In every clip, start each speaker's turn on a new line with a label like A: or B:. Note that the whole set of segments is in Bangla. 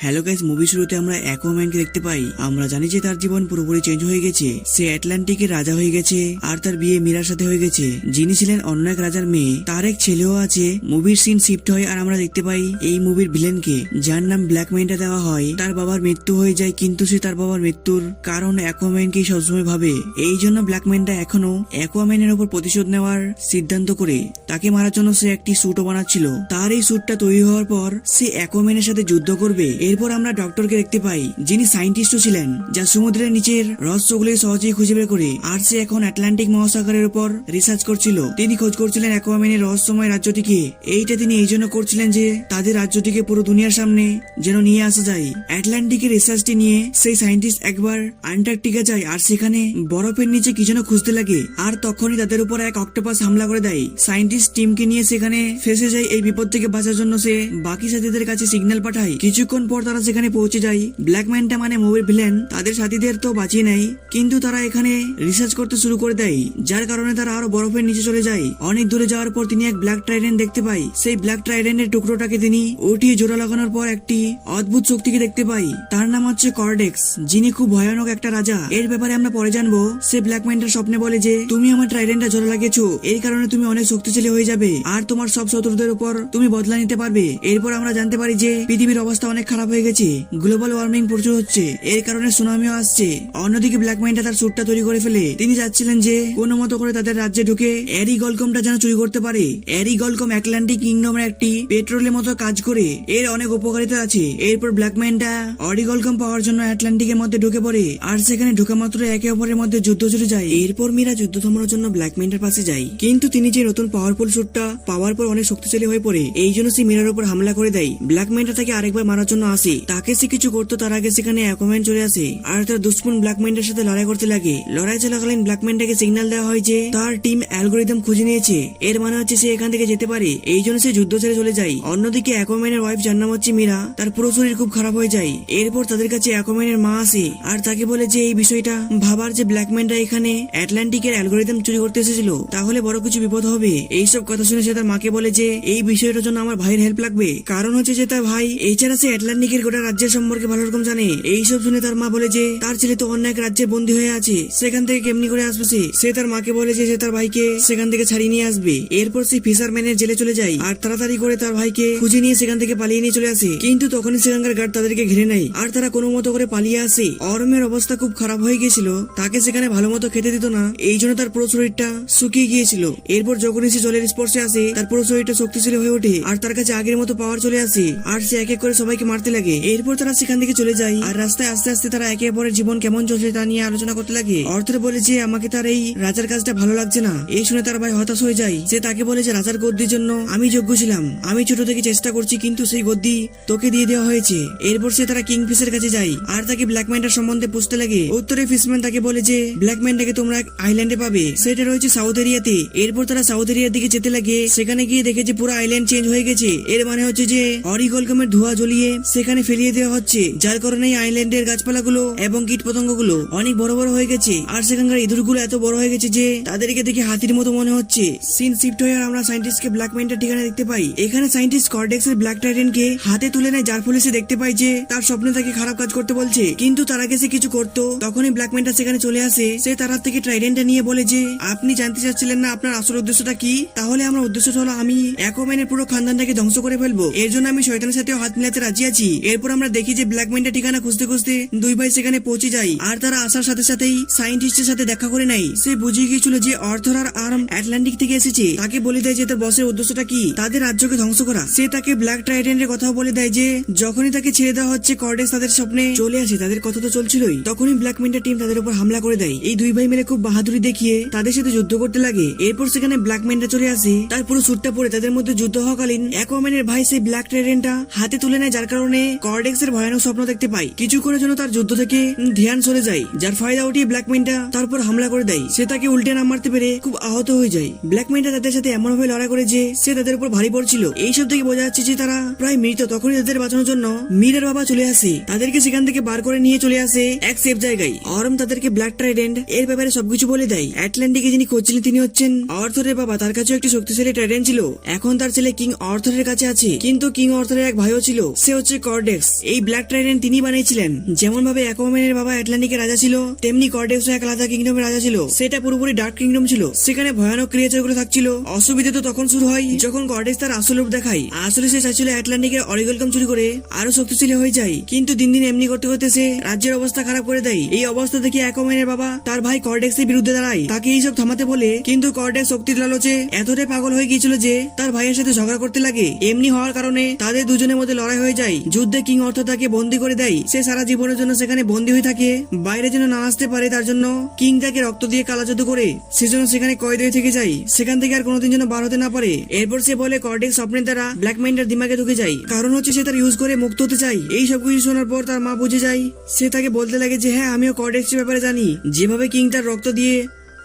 A: হ্যালো গাইস, মুভি শুরুতে আমরা অ্যাকুয়াম্যানকে দেখতে পাই। আমরা জানি যে তার জীবন পুরোপুরি চেঞ্জ হয়ে গেছে। সে আটলান্টিকের রাজা হয়ে গেছে আর তার বিয়ে মীরার সাথে হয়ে গেছে, যিনি ছিলেন অন্য এক রাজার মেয়ে। তার এক ছেলেও আছে। মুভির সিন শিফট হয় আর আমরা দেখতে পাই এই মুভির ভিলেনকে, যার নাম ব্ল্যাক ম্যান্টা দেওয়া হয়। তার বাবার মৃত্যু হয়ে যায়, কিন্তু সে তার বাবার মৃত্যুর কারণ অ্যাকুয়াম্যানকেই সবসময় ভাবে। এই জন্য ব্ল্যাক ম্যান্টা এখনো অ্যাকুয়াম্যানের উপর প্রতিশোধ নেওয়ার সিদ্ধান্ত করে তাকে মারার জন্য সে একটি স্যুটও বানাচ্ছিল। তার এই স্যুটটা তৈরি হওয়ার পর সে অ্যাকুয়াম্যানের সাথে যুদ্ধ করবে। এরপর আমরা ডক্টরকে দেখতে পাই, যিনি সায়েন্টিস্টও ছিলেন, যা সমুদ্রের নিচের রহস্যগুলি সহজেই খুঁজে বের করে। আর সে এখন আটলান্টিক মহাসাগরের উপর রিসার্চ করছিল। তিনি খোঁজ করছিলেন অ্যাকুয়াম্যানের রহস্যময় রাজ্যটিকে। এইটা তিনি এই জন্য করছিলেন যে তাদের রাজ্যটিকে পুরো দুনিয়ার সামনে যেন নিয়ে আসা যায়। আটলান্টিকের রিসার্চটি নিয়ে সেই সায়েন্টিস্ট একবার আন্টার্কটিকা যায় আর সেখানে বরফের নিচে কি যেন খুঁজতে লাগে। আর তখনই তাদের উপর এক অক্টোপাস হামলা করে দেয়। সায়েন্টিস্ট টিমকে নিয়ে সেখানে ফেসে যায়। এই বিপদ থেকে বাঁচার জন্য সে বাকি সাথীদের কাছে সিগন্যাল পাঠায়। কিছুক্ষণ পর তারা সেখানে পৌঁছে যায়। ব্ল্যাক ম্যান্টা মানে মুভির ভিলেন তাদের সাথীদের তো বাঁচিয়ে নেয়, কিন্তু তারা এখানে রিসার্চ করতে শুরু করে দেয়, যার কারণে তারা আরো বরফের নিচে চলে যায়। অনেক দূরে যাওয়ার পর তিনি এক ব্ল্যাক ট্রাইডেন্ট দেখতে পাই। সেই ব্ল্যাক ট্রাইডেন্টের টুকরোটাকে তিনি উঠিয়ে জোড়া লাগানোর পর একটি অদ্ভুত শক্তিকে দেখতে পাই। তার নাম হচ্ছে কর্ডেক্স, যিনি খুব ভয়ানক একটা রাজা। এর ব্যাপারে আমরা পরে জানবো। সে ব্ল্যাক ম্যান্টার স্বপ্নে বলে যে তুমি আমার ট্রাইডেন্টটা জোড়া লাগিয়েছো, এই কারণে তুমি অনেক শক্তিশালী হয়ে যাবে আর তোমার সব শত্রুদের উপর তুমি বদলা নিতে পারবে। এরপর আমরা জানতে পারি যে পৃথিবীর অবস্থা অনেক খারাপ হয়ে গেছে, গ্লোবাল ওয়ার্মিং প্রচুর হচ্ছে, এর কারণে সুনামিও আসছে। অন্যদিকে ব্ল্যাক ম্যান্টা তার স্যুটটা তৈরি করে ফেলে। তিনি চাচ্ছিলেন যে কোনো মতো করে তাদের রাজ্যে ঢুকে এরি গলকমটা যেন চুরি করতে পারে। এরি গলকম আটলান্টিক কিংডমের একটি পেট্রোলের মতো কাজ করে, এর অনেক উপকারিতা আছে। এরপর ব্ল্যাক ম্যান্টা অরি গলকম পাওয়ার জন্য আটলান্টিকের মধ্যে ঢুকে পড়ে আর সেখানে ঢোকা মাত্র একে অপরের মধ্যে যুদ্ধ চলে যায়। এরপর মীরা যুদ্ধ থামানোর জন্য ব্ল্যাক ম্যান্টার পাশে যায়, কিন্তু তিনি যে নতুন পাওয়ারফুল স্যুটটা পাওয়ার পর অনেক শক্তিশালী হয়ে পড়ে। এই জন্য সে মীরার উপর হামলা করে দেয়। ব্ল্যাক ম্যান্টা তাকে আরেকবার মারার জন্য আসে। তাকে সে কিছু করতো তার আগে সেখানে অ্যাকুয়াম্যান চলে আসে আর তার দুশ্মন ব্ল্যাক ম্যান্টার সাথে লড়াই করতে লাগে। লড়াই চলাকালীন ব্ল্যাক ম্যান্টাকে সিগন্যাল দেওয়া হয় যে তার টিম অ্যালগোরিদম খুঁজে নিয়েছে, এর মানে হচ্ছে সে এখান থেকে যেতে পারে। এই জন্য সে যুদ্ধ ছেড়ে চলে যায়। অন্যদিকে অ্যাকুয়াম্যানের ওয়াইফ, যার নাম হচ্ছে মীরা, তার পুরো শরীর খুব খারাপ হয়ে যায়। এরপর তাদের কাছে অ্যাকুয়াম্যানের মা আসে আর তাকে বলে যে এই বিষয়টা ভাবার যে ব্ল্যাক ম্যান্টা এখানে আটলান্টিকের অ্যালগোরিদম চুরি করতে এসেছিল, তাহলে বড় কিছু বিপদ হবে। এইসব কথা শুনে সে তার মাকে বলে যে এই বিষয়টার জন্য আমার ভাইয়ের হেল্প লাগবে, কারণ হচ্ছে যে তার ভাই এছাড়া সে আটলান্টিকের গোটা রাজ্যের সম্পর্কে ভালো রকম জানে। এইসব শুনে তার মা বলে যে তার ছেলে তো অন্য এক রাজ্যে বন্দী হয়ে আছে, সেখান থেকে কেমনি করে আসবে সে তার মাকে বলে যে সে তার ভাইকে সেখান থেকে ছাড়িয়ে নিয়ে আসবে। এরপর সে ফিশারম্যানের জেলে চলে যায় আর তাড়াতাড়ি করে তার ভাইকে খুঁজে নিয়ে সেখান থেকে পালিয়ে নিয়ে চলে আসে। কিন্তু তখনই সেখানকার গার্ড তাদেরকে ঘিরে নেয় আর তারা কোনো মতো করে পালিয়ে আসে। অরমের অবস্থা খুব খারাপ হয়ে গিয়েছিল, তাকে সেখানে ভালো মতো খেতে দিত না, এই জন্য তার পুরো শরীরটা শুকিয়ে গিয়েছিল। এরপর যখনই সে জলের স্পর্শে আসে তার পুরো শরীরটা শক্তিশালী হয়ে ওঠে আর তার কাছে আগের মতো পাওয়ার চলে আসে আর সে এক এক করে সবাইকে মারতে লাগে। এরপর তারা সেখান থেকে চলে যায় আর রাস্তায় আস্তে আস্তে তারা একে অপরের জীবন কেমন চলছে তা নিয়ে আলোচনা করতে লাগে। অর্থে বলে যে আমাকে তার এই রাজার কাজটা ভালো লাগছে না। এই শুনে তার ভাই হতাশ হয়ে যায়। সে তাকে বলে যে রাজার গদ্দির জন্য আমি যোগ্য ছিলাম, আমি ছোট থেকে চেষ্টা করছি, কিন্তু সেই গদ্দি তোকে দিয়ে দেওয়া হয়েছে। এরপর সে তারা কিংফিশের কাছে যায় আর তাকে ব্ল্যাক ম্যান্টার সম্বন্ধে পুছতে লাগে। উত্তরে ফিশম্যান তাকে বলে যে ব্ল্যাক ম্যান্টাকে তোমরা এক আইল্যান্ডে পাবে, সেটা রয়েছে সাউথ এরিয়াতে। এরপর তারা সাউথ এরিয়ার দিকে যেতে লাগে। সেখানে গিয়ে দেখে যে পুরো আইল্যান্ড চেঞ্জ হয়ে গেছে। এর মানে হচ্ছে যে অরিগলকমের ধোঁয়া জ্বলিয়ে সেখানে ফেলিয়ে দেওয়া হচ্ছে, যার কারণে আইল্যান্ডের গাছপালাগুলো এবং কীট পতঙ্গগুলো অনেক বড় বড় হয়ে গেছে আর সেখানকার ইঁদুরগুলো এত বড় হয়ে গেছে যে তাদেরকে দেখে হাতির মতো মনে হচ্ছে। সিন শিফট হয়ে আমরা সায়েন্টিস্টকে ব্ল্যাক ম্যান্টার ঠিকানা দেখতে পাই। এখানে সায়েন্টিস্ট কর্ডেক্সের ব্ল্যাক ট্রাইডেন্টকে হাতে তুলে নেয়, যার ফলে সে দেখতে পায় যে তার স্বপ্নে তাকে খারাপ কাজ করতে বলছে, কিন্তু তার আগে সে কিছু করতো। তখনই ব্ল্যাক ম্যান্টা সেখানে চলে আসে। সে তার হাত থেকে ট্রাইডেন্টটা নিয়ে বলে যে আপনি জানতে চাচ্ছিলেন না আপনার আসল উদ্দেশ্যটা কি? তাহলে আমার উদ্দেশ্যটা হলো আমি অ্যাকুয়াম্যানের পুরো খানদানটাকে ধ্বংস করে ফেলবো, এর জন্য আমি শয়তানের সাথেও হাত মিলাতে রাজি আছি। এরপর আমরা দেখি যে ব্ল্যাক ম্যান্টা ঠিকানা খুঁজতে খুঁজতে দুই ভাই সেখানে পৌঁছে যায় আর তারা আসার সাথে সাথেই সায়েন্টিস্টের সাথে দেখা করে নেয়। সে বুঝে গিয়েছিল যে অর্থর আর আর্ম আটলান্টিক থেকে এসেছে। তাকে বলে দেয় যে তার বসের উদ্দেশ্যটা কি, তাদের রাজ্যকে ধ্বংস করা। সে তাকে ব্ল্যাক ট্রাইডেন্টের কথাও বলে দেয় যে যখনই তাকে ছেড়ে দেওয়া হচ্ছে কর্ডেক্স তাদের স্বপ্নে চলে আসে। তাদের কথা তো চলছিলই, তখনই ব্ল্যাক ম্যান্টা টিম তাদের উপর হামলা করে দেয়। এই দুই ভাই মিলে খুব বাহাদুরি দেখিয়ে তাদের সাথে যুদ্ধ করতে লাগে। এরপর সেখানে ব্ল্যাক ম্যান্টা চলে আসে, তার পুরো স্যুটটা পরে তাদের মধ্যে যুদ্ধ হওয়াকালীন অ্যাকুয়াম্যানের ভাই সেই ব্ল্যাক ট্রাইডেন্টটা হাতে তুলে নেয়, যার কারণে কর্ডেক্সের ভয়ানক স্বপ্ন দেখতে পায়। কিছুক্ষণের জন্য তার যুদ্ধ থেকে ধ্যান সরে যায়, যার ফায়দা উঠিয়ে ব্ল্যাক ম্যান্টা তারপর হামলা করে দেয়। সে তাকে উল্টে না মারতে পেরে খুব আহত হয়ে যায়। ব্ল্যাক ম্যান্টা তাদের সাথে এমন ভাবে লড়াই করে যে সে তাদের উপর ভারী পড়ছিল। এইসব থেকে বোঝা যাচ্ছে যে তারা প্রায় মৃত। তখনই তাদের বাঁচানোর জন্য মীরার বাবা চলে আসে, তাদেরকে সেখান থেকে বার করে নিয়ে চলে আসে এক সেফ জায়গায়। অরম তাদেরকে ব্ল্যাক ট্রাইডেন্ট এর ব্যাপারে সবকিছু বলে দেয়। আটলান্টিকে যিনি খোঁজ ছিলেন তিনি হচ্ছেন অর্থরের বাবা। তার কাছে একটি শক্তিশালী ট্রাইডেন্ট ছিল, এখন তার ছেলে কিং অর্থরের কাছে আছে। কিন্তু কিং অর্থরের এক ভাইও ছিল, সে হচ্ছে কর্ডেক্স। এই ব্ল্যাক ট্রাইডেন্ট তিনি বানিয়েছিলেন। যেমন ভাবে অ্যাকুয়াম্যানের বাবা অ্যাটলান্টিকের রাজা ছিল, তেমনি কর্ডেক্স এক আলাদা কিংডমের রাজা ছিল। সেটা পুরোপুরি ডার্ক কিংডম ছিল। সেখানে ভয়ানক ক্রিয়েচার গুলো থাকছিল। অসুবিধা তো তখন শুরু হয় যখন কর্ডেক্স তার আসল রূপ দেখায়। আসলে সে চাইছিল অ্যাটলান্টিকের অরিগলকাম চুরি করে আরো শক্তিশালী হয়ে যায়, কিন্তু দিন দিন এমনি করতে করতে সে রাজ্যের অবস্থা খারাপ করে দেয়। এই অবস্থা দেখে অ্যাকুয়াম্যানের বাবা তার ভাই কর্ডেক্সের বিরুদ্ধে দাঁড়ায়, তাকে এইসব থামাতে বলে। কিন্তু কর্ডেক্স শক্তির লালচে এতটাই পাগল হয়ে গিয়েছিল যে তার ভাইয়ের সাথে ঝগড়া করতে লাগে। এমনি হওয়ার কারণে তাদের দুজনের মধ্যে লড়াই হয়ে যায়। যুদ্ধে কিং অর্থ তাকে বন্দী করে দেয়। সে সারা জীবনের জন্য সেখানে বন্দী হয়ে থাকে, বাইরে যেন না আসতে পারে। তার জন্য কিং তাকে রক্ত দিয়ে কালা জাদু করে সেজন্য সেখানে কয়েদ হয়ে থেকে যায়, সেখান থেকে আর কোনোদিন যেন বার হতে না পারে। এরপর সে বলে কর্ডেক্স স্বপ্নের দ্বারা ব্ল্যাক মাইন্ডের দিমাগে ঢুকে যায়, কারণ হচ্ছে সে তার ইউজ করে মুক্ত হতে চায়। এই সব কিছু শোনার পর তার মা বুঝে যায়। সে তাকে বলতে লাগে যে হ্যাঁ, আমিও কর্ডেক্সের ব্যাপারে জানি। যেভাবে কিং তার রক্ত দিয়ে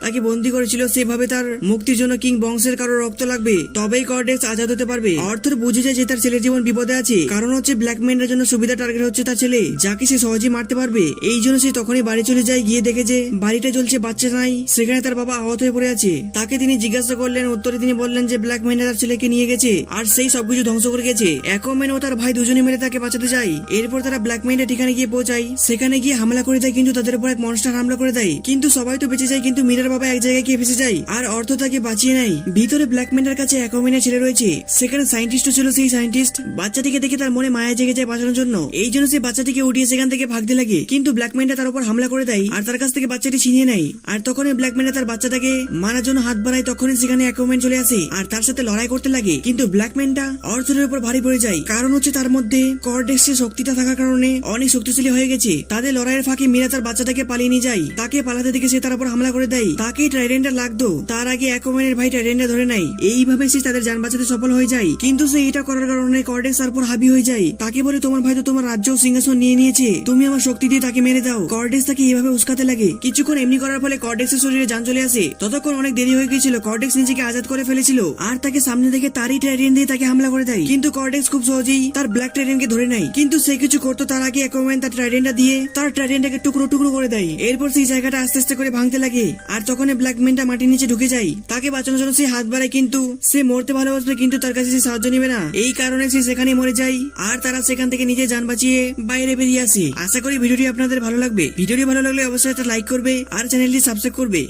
A: তাকে বন্দী করেছিল, সেভাবে তার মুক্তির জন্য কিং বংশের কারো রক্ত লাগবে, তবেই কর্ডেক্স আজাদ হতে পারবে। অর্থর বুঝে যায় যে তার ছেলের জীবন বিপদে আছে, কারণ হচ্ছে ব্ল্যাকম্যানের জন্য সুবিধা টার্গেট হচ্ছে তার ছেলে, যাকে সে সহজেই মারতে পারবে। এই জন্য সে তখনই বাড়ি চলে যায়। গিয়ে দেখে যে বাড়িটা জ্বলছে, বাচ্চা নাই, সেখানে তার বাবা আহত হয়ে পড়ে আছে। তাকে তিনি জিজ্ঞাসা করলেন, উত্তরে তিনি বললেন যে ব্ল্যাকম্যান তার ছেলেকে নিয়ে গেছে আর সেই সবকিছু ধ্বংস করে গেছে। অ্যাকুয়াম্যান ও তার ভাই দুজনে মিলে তাকে বাঁচাতে যায়। এরপর তারা ব্ল্যাকম্যানের ঠিকানে গিয়ে পৌঁছায়। সেখানে গিয়ে হামলা করে দেয়, কিন্তু তাদের উপর এক মনস্টার হামলা করে দেয়। কিন্তু সবাই তো বেঁচে যায়, কিন্তু মীরার বাবা এক জায়গায় গিয়ে ফেসে যায় আর অর্থ তাকে বাঁচিয়ে নেয়। ভিতরে ব্ল্যাকম্যানের কাছে অ্যাকুয়াম্যানের ছেলে রয়েছে। সেখানে সায়েন্টিস্টও ছিল। সেই সায়েন্টিস্ট বাচ্চাটিকে দেখে তার মনে মায়া জেগে যায় বাঁচানোর জন্য। এই জন্য সে বাচ্চাটিকে উঠিয়ে সেখান থেকে ভাগতে লাগে, কিন্তু ব্ল্যাকম্যানটা তার উপর হামলা করে দেয় আর তার কাছ থেকে বাচ্চাটি ছিনিয়ে নেয়। আর তখনই ব্ল্যাকম্যানটা তার বাচ্চাটাকে মারার জন্য হাত বাড়ায়। তখনই সেখানে অ্যাকুয়াম্যান চলে আসে আর তার সাথে লড়াই করতে লাগে, কিন্তু ব্ল্যাকম্যানটা অর্থের উপর ভারী পড়ে যায়, কারণ হচ্ছে তার মধ্যে কর্ডেক্সের শক্তিটা থাকার কারণে অনেক শক্তিশালী হয়ে গেছে। তাদের লড়াইয়ের ফাঁকে মীরা তার বাচ্চাটাকে পালিয়ে নিয়ে যায়। তাকে পালাতে দেখে সে তার উপর হামলা করে দেয়। তাকে ট্রাইডেন্টটা লাগতো, তার আগে অ্যাকুয়াম্যানের ভাই ট্রাইডেন্টটা ধরে নেয়। এইভাবে সে তাদের যান বাঁচাতে সফল হয়ে যায়, কিন্তু সে এটা করার কারণে কর্ডেক্স তার উপর হাবি হয়ে যায়। তাকে বলে, তোমার ভাই তো তোমার রাজ্য ও সিংহাসন নিয়ে নিয়েছে, তুমি আমার শক্তি দিয়ে তাকে মেরে দাও। কর্ডেক্স তাকে এইভাবে উস্কাতে লাগে। কিছুক্ষণ এমনি করার ফলে কর্ডেক্সের শরীরে জান চলে আসে। ততক্ষণ অনেক দেরি হয়ে গিয়েছিল। কর্ডেক্স নিজেকে আজাদ করে ফেলেছিল আর তাকে সামনে দেখে তারই ট্রাইডেন্ট দিয়ে তাকে হামলা করে দেয়, কিন্তু কর্ডেক্স খুব সহজেই তার ব্ল্যাক ট্রাইডেন্টকে ধরে নেয়। কিন্তু সে কিছু করতো তার আগে অ্যাকুয়াম্যান তার ট্রাইডেন্টটা দিয়ে তার ট্রাইডেন্টটাকে টুকরো টুকরো করে দেয়। এরপর সেই জায়গাটা আস্তে আস্তে করে ভাঙতে লাগে আর তখন ব্ল্যাকম্যানটা মাটির নিচে ঢুকে যায়। তাকে বাঁচানোর জন্য সে হাত বাড়ায়, কিন্তু সে মরতে ভালোবাসবে, কিন্তু তার কাছে সে সাহায্য নিবে না। এই কারণে সে সেখানে মরে যায় আর তারা সেখান থেকে নিজে যান বাঁচিয়ে বাইরে বেরিয়ে আসে। আশা করি ভিডিওটি আপনাদের ভালো লাগবে। ভিডিওটি ভালো লাগলে অবশ্যই একটা লাইক করবে আর চ্যানেলটি সাবস্ক্রাইব করবে।